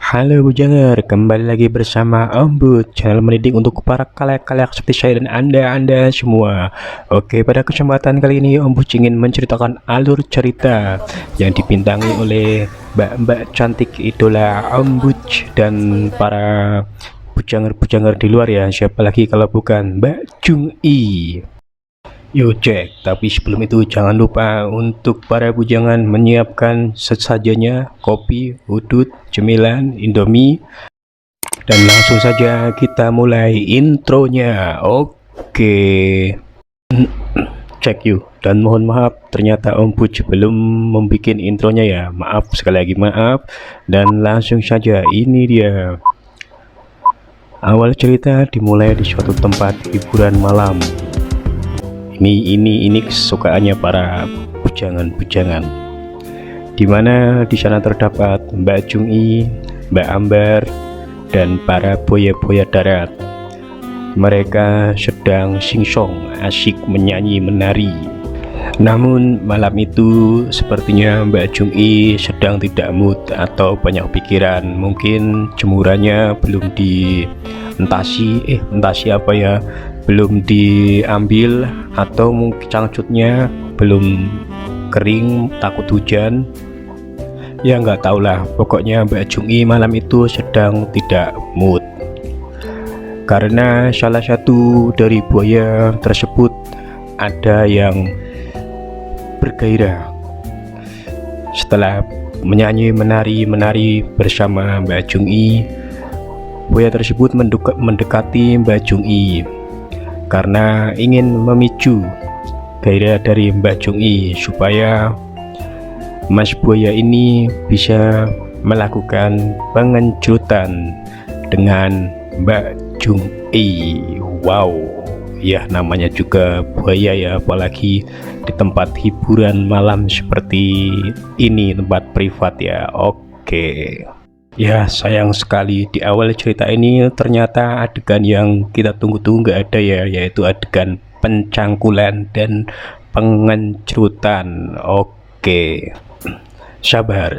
Halo Bujanger, kembali lagi bersama Om Bud, channel mendidik untuk para kalayak-kalayak seperti saya dan Anda semua. Oke, pada kesempatan kali ini Om Bud ingin menceritakan alur cerita yang dibintangi oleh mbak-mbak cantik idola Om Bud dan para bujanger-bujanger di luar ya, siapa lagi kalau bukan Mbak Jung I. Yuk cek, tapi sebelum itu jangan lupa untuk para bujangan menyiapkan sesajanya kopi, udut, cemilan, indomie, dan langsung saja kita mulai intronya. Oke, cek yuk. Dan mohon maaf, ternyata Om Buj belum membuat intronya ya. Maaf, sekali lagi maaf. Dan langsung saja, ini dia. Awal cerita dimulai di suatu tempat hiburan malam. Ini kesukaannya para bujangan-bujangan, dimana di sana terdapat Mbak Jung I, Mbak Ambar, dan para boya-boya darat. Mereka sedang singsong asyik menyanyi menari. Namun malam itu sepertinya Mbak Jung I sedang tidak mood atau banyak pikiran. Mungkin jemurannya belum entasi apa ya, belum diambil, atau mungkin cangcutnya belum kering takut hujan ya, nggak tahu lah. Pokoknya Mbak Jung I malam itu sedang tidak mood karena salah satu dari buaya tersebut ada yang bergairah setelah menyanyi menari bersama Mbak Jung I. Buaya tersebut mendekati Mbak Jung I karena ingin memicu gairah dari Mbak Jung I supaya Mas buaya ini bisa melakukan pengencutan dengan Mbak Jung I. Wow, ya namanya juga buaya ya, apalagi di tempat hiburan malam seperti ini, tempat privat ya. Oke. Ya, sayang sekali di awal cerita ini ternyata adegan yang kita tunggu-tunggu nggak ada ya, yaitu adegan pencangkulan dan pengencrutan. Oke, sabar.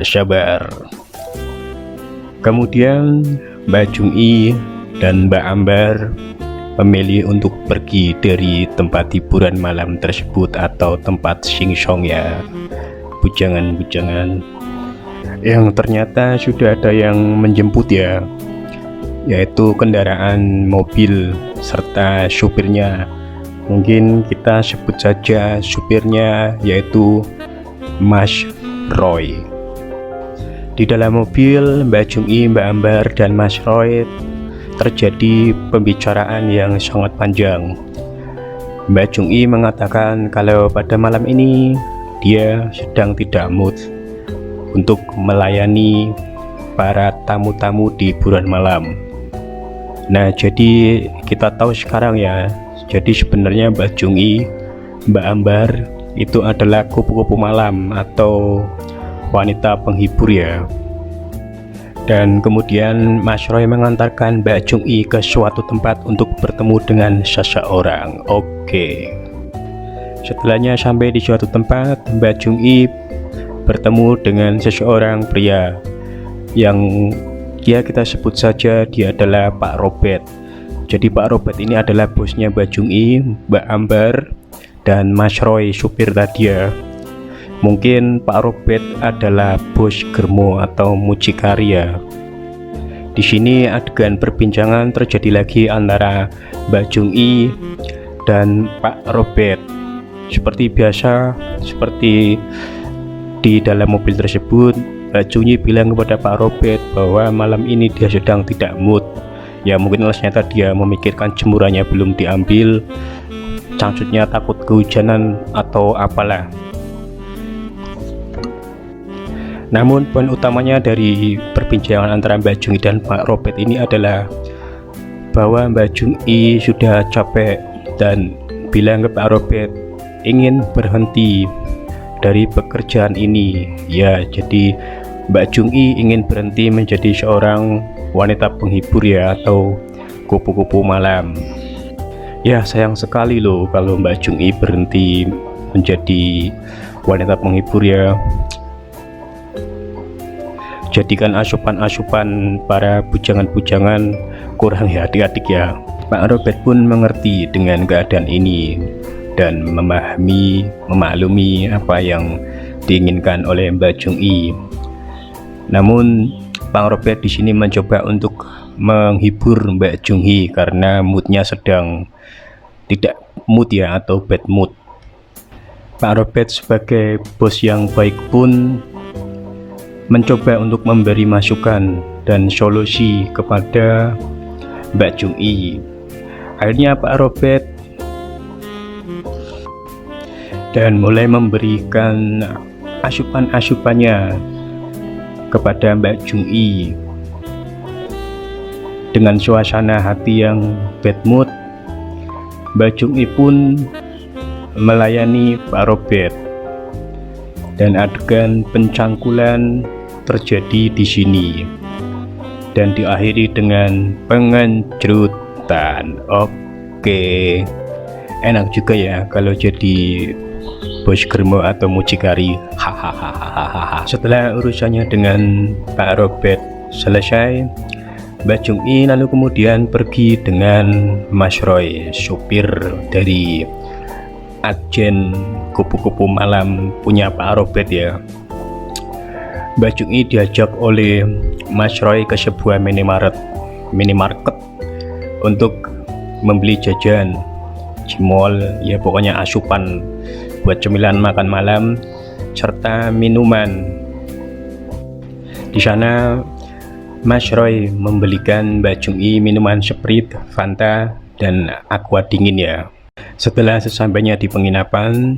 Kemudian Mbak Jung I dan Mbak Ambar memilih untuk pergi dari tempat hiburan malam tersebut atau tempat singsong ya, bujangan-bujangan, yang ternyata sudah ada yang menjemput ya, yaitu kendaraan mobil serta supirnya. Mungkin kita sebut saja supirnya yaitu Mas Roy. Di dalam mobil Mbak Jung I, Mbak Ambar, dan Mas Roy terjadi pembicaraan yang sangat panjang. Mbak Jung I mengatakan kalau pada malam ini dia sedang tidak mood untuk melayani para tamu-tamu di hiburan malam. Nah, jadi kita tahu sekarang ya, jadi sebenarnya Mbak Jung I, Mbak Ambar itu adalah kupu-kupu malam atau wanita penghibur ya. Dan kemudian Mas Roy mengantarkan Mbak Jung I ke suatu tempat untuk bertemu dengan seseorang. Oke. Setelahnya sampai di suatu tempat, Mbak Jung I bertemu dengan seseorang pria yang kita sebut saja dia adalah Pak Robert. Jadi Pak Robert ini adalah bosnya Mbak Jung I, Mbak Ambar, dan Mas Roy supir tadi ya. Mungkin Pak Robert adalah bos Germo atau mucikaria. Di sini adegan perbincangan terjadi lagi antara Mbak Jung I dan Pak Robert. Seperti biasa, seperti di dalam mobil tersebut, Mbak Jung I bilang kepada Pak Robert bahwa malam ini dia sedang tidak mood. Ya mungkin ternyata dia memikirkan jemurannya belum diambil, cangcutnya takut kehujanan atau apalah. Namun poin utamanya dari perbincangan antara Mbak Jung I dan Pak Robert ini adalah bahwa Mbak Jung I sudah capek dan bilang ke Pak Robert ingin berhenti dari pekerjaan ini ya. Jadi Mbak Jung I ingin berhenti menjadi seorang wanita penghibur ya, atau kupu-kupu malam ya. Sayang sekali loh kalau Mbak Jung I berhenti menjadi wanita penghibur ya. jadikan asupan-asupan para bujangan-bujangan kurang ya adik-adik ya. Pak Robert pun mengerti dengan keadaan ini dan memaklumi apa yang diinginkan oleh Mbak Jung Yi. Namun Pak Robert di sini mencoba untuk menghibur Mbak Jung Yi karena moodnya sedang tidak mood ya, atau bad mood. Pak Robert sebagai bos yang baik pun mencoba untuk memberi masukan dan solusi kepada Mbak Jung Yi. Akhirnya Pak Robert dan mulai memberikan asupan-asupannya kepada Mbak Jung Yi. Dengan suasana hati yang bad mood, Mbak Jung Yi pun melayani Pak Robert dan adegan pencangkulan terjadi di sini dan diakhiri dengan pengencerutan. Oke, enak juga ya kalau jadi bos germo atau mucikari. Hahaha. Setelah urusannya dengan Pak Robert selesai, Mbak Jung Yi lalu kemudian pergi dengan Mas Roy, supir dari agen kupu-kupu malam punya Pak Robert ya. Mbak Jung Yi diajak oleh Mas Roy ke sebuah minimarket untuk membeli jajan, cimol ya, pokoknya asupan buat cemilan makan malam serta minuman. Di sana Mas Roy membelikan Mbak Jung Yi minuman Sprite, Fanta, dan aqua dingin ya. Setelah sesampainya di penginapan,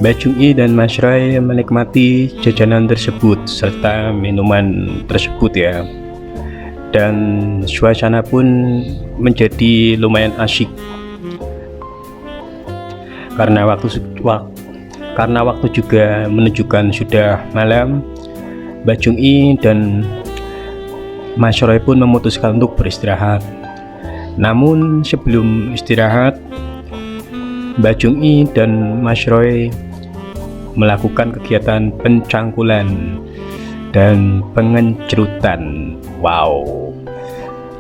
Mbak Jung Yi dan Mas Roy menikmati jajanan tersebut serta minuman tersebut ya. Dan suasana pun menjadi lumayan asyik karena waktu juga menunjukkan sudah malam. Mbak Jung Yi dan Mas Roy pun memutuskan untuk beristirahat. Namun sebelum istirahat, Mbak Jung Yi dan Mas Roy melakukan kegiatan pencangkulan dan pengencerutan. Wow,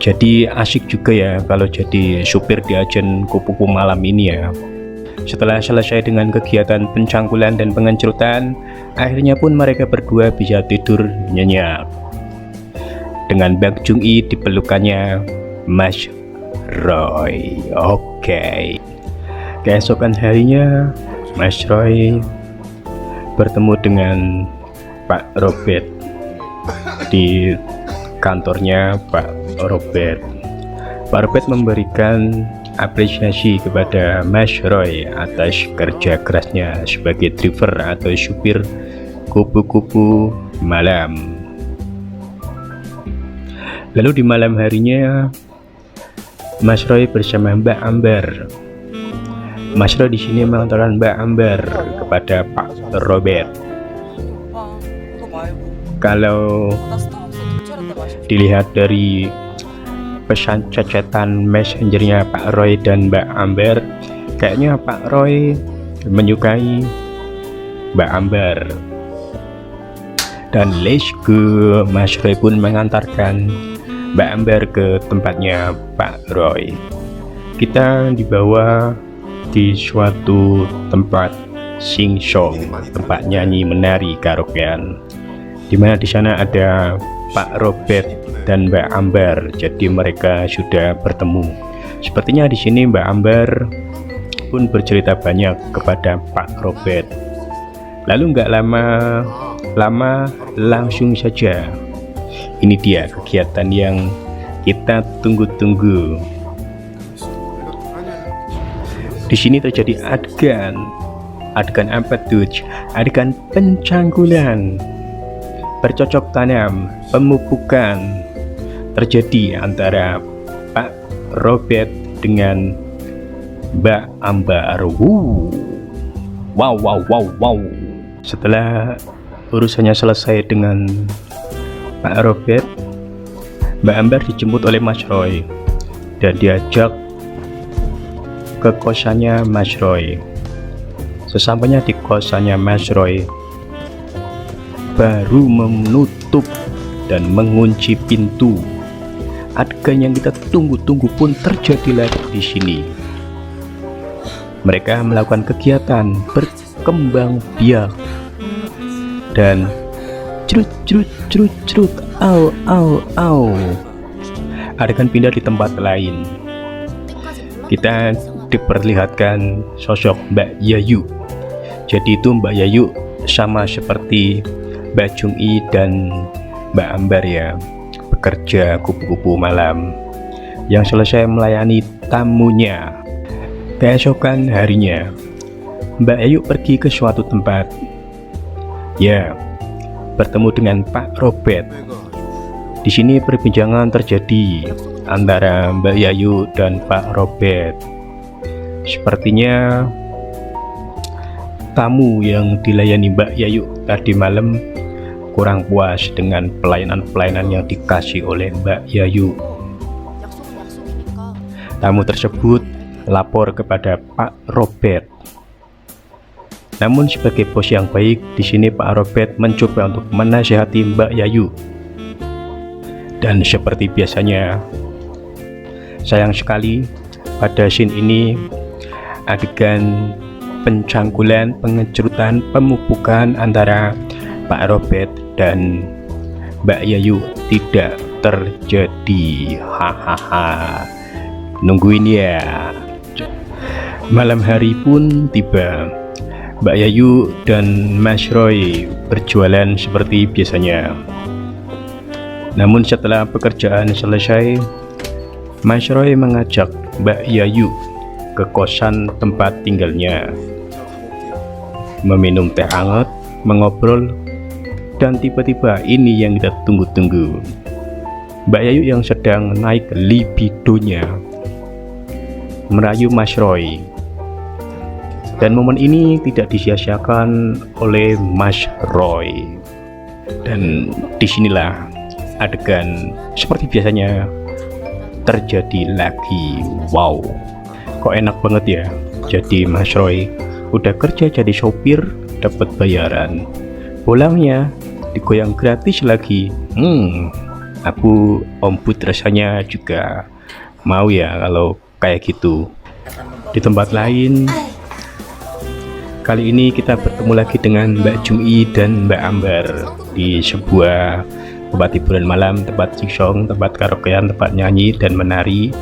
jadi asik juga ya kalau jadi supir di agen kupu-kupu malam ini ya. Setelah selesai dengan kegiatan pencangkulan dan pengencerutan, akhirnya pun mereka berdua bisa tidur nyenyak dengan Mbak Jung Yi di pelukannya Mas Roy. Oke. Keesokan harinya Mas Roy bertemu dengan Pak Robert di kantornya Pak Robert. Pak Robert memberikan apresiasi kepada Mas Roy atas kerja kerasnya sebagai driver atau supir kupu-kupu malam. Lalu di malam harinya Mas Roy bersama Mbak Amber. Mas Roy di sini mengantarkan Mbak Amber kepada Pak Robert. Kalau dilihat dari pesan cecetan messengernya Pak Roy dan Mbak Amber, kayaknya Pak Roy menyukai Mbak Amber. Dan let's go, Mas Roy pun mengantarkan Mbak Amber ke tempatnya Pak Roy. Kita dibawa di suatu tempat sing-song, tempat nyanyi menari karaokean, dimana di sana ada Pak Robert dan Mbak Amber. Jadi mereka sudah bertemu. Sepertinya di sini Mbak Amber pun bercerita banyak kepada Pak Robert. Lalu nggak lama langsung saja, ini dia kegiatan yang kita tunggu-tunggu. Di sini terjadi adegan apa tuh? Adegan pencangkulan, bercocok tanam, pemupukan terjadi antara Pak Robert dengan Mbak Amber. Wow. Setelah urusannya selesai dengan Pak Robert, Mbak Amber dijemput oleh Mas Roy dan diajak ke kosannya Mas Roy. Sesampainya di kosannya Mas Roy, baru menutup dan mengunci pintu. Adegan yang kita tunggu-tunggu pun terjadi lagi di sini. Mereka melakukan kegiatan berkembang biak dan cerut, au. Adegan pindah di tempat lain. Kita diperlihatkan sosok Mbak Yayu. Jadi itu Mbak Yayu sama seperti Mbak Jung-i dan Mbak Ambar ya, pekerja kupu-kupu malam yang selesai melayani tamunya. Keesokan harinya, Mbak Yayu pergi ke suatu tempat. Ya, bertemu dengan Pak Robert. Di sini perbincangan terjadi antara Mbak Yayu dan Pak Robert. Sepertinya tamu yang dilayani Mbak Yayu tadi malam kurang puas dengan pelayanan-pelayanan yang dikasih oleh Mbak Yayu. Tamu tersebut lapor kepada Pak Robert. Namun sebagai bos yang baik, di sini Pak Robert mencoba untuk menasihati Mbak Yayu. Dan seperti biasanya, sayang sekali pada scene ini adegan pencangkulan, pengecerutan, pemupukan antara Pak Robert dan Mbak Yayu tidak terjadi. Hahaha. Nungguin ya. Malam hari pun tiba. Mbak Yayu dan Mas Roy berjualan seperti biasanya. Namun setelah pekerjaan selesai, Mas Roy mengajak Mbak Yayu ke kosan tempat tinggalnya, meminum teh hangat, mengobrol, dan tiba-tiba ini yang kita tunggu-tunggu. Mbak Yayu yang sedang naik libidonya merayu Mas Roy. Dan momen ini tidak disia-siakan oleh Mas Roy. Dan disinilah adegan seperti biasanya terjadi lagi. Wow, kok enak banget ya. Jadi Mas Roy udah kerja jadi sopir, dapat bayaran, pulangnya digoyang gratis lagi. Aku ombud rasanya juga mau ya kalau kayak gitu. Di tempat lain, kali ini kita bertemu lagi dengan Mbak Jung-i dan Mbak Ambar di sebuah tempat hiburan malam, tempat singsong, tempat karaokean, tempat nyanyi dan menari.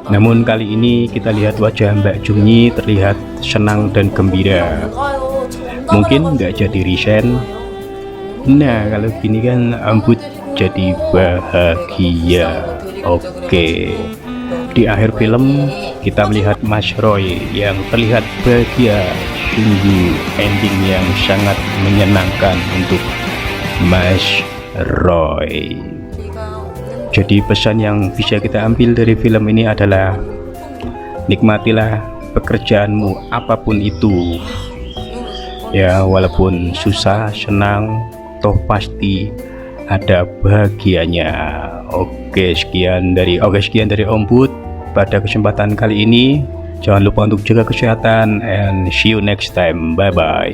Namun kali ini kita lihat wajah Mbak Jung-i terlihat senang dan gembira. Mungkin nggak jadi resign. Nah, kalau gini kan ambut jadi bahagia. Oke. Di akhir film kita melihat Mas Roy yang terlihat bahagia. Sungguh ending yang sangat menyenangkan untuk Mas Roy. Jadi pesan yang bisa kita ambil dari film ini adalah nikmatilah pekerjaanmu apapun itu. Ya, walaupun susah, senang, toh pasti ada bahagianya. Oke, sekian dari Ombud pada kesempatan kali ini. Jangan lupa untuk jaga kesehatan and see you next time. Bye bye.